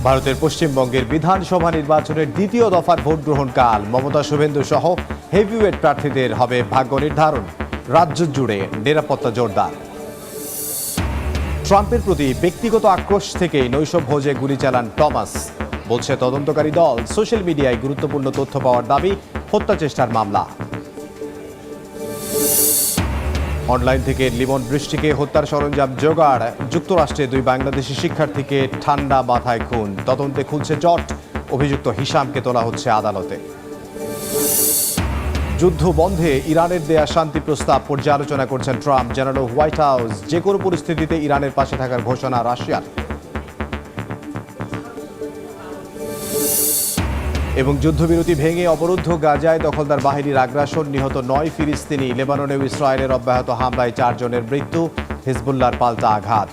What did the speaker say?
ভারতের পশ্চিমবঙ্গের বিধানসভা নির্বাচনের দ্বিতীয় দফার ভোট গ্রহণ কাল। মমতা শুভেন্দু সহ হেভিওয়েট প্রার্থীদের হবে ভাগ্য নির্ধারণ। রাজ্য জুড়ে নিরাপত্তা জোরদার। ট্রাম্পের প্রতি ব্যক্তিগত আক্রোশ থেকেই নৈশভোজে গুলি চালান টমাস, বলছে তদন্তকারী দল। সোশ্যাল মিডিয়ায় গুরুত্বপূর্ণ তথ্য পাওয়ার দাবি, হত্যা চেষ্টার মামলা। অনলাইন থেকে লিমন বৃষ্টিকে হত্যার সরঞ্জাম জোগাড়। যুক্তরাষ্ট্রে 2 বাংলাদেশি শিক্ষার্থীকে ঠান্ডা মাথায় খুন। তদন্তে খুলছে জট। অভিযুক্ত হিশামকে তোলা হচ্ছে আদালতে। যুদ্ধ বন্ধে ইরানের দেয়া শান্তি প্রস্তাব পর্যালোচনা করছেন ট্রাম্প। জানালো হোয়াইট হাউস, যে কোনো পরিস্থিতিতে ইরানের পাশে থাকার ঘোষণা রাশিয়ার। এবং যুদ্ধবিরতি ভেঙে অবরুদ্ধ গাজায় দখলদার বাহিনীর আগ্রাসন, নিহত 9 ফিলিস্তিনি। লেবাননেও ইসরায়েলের অব্যাহত হামলায় 4 জনের মৃত্যু। হিজবুল্লাহর পাল্টা আঘাত।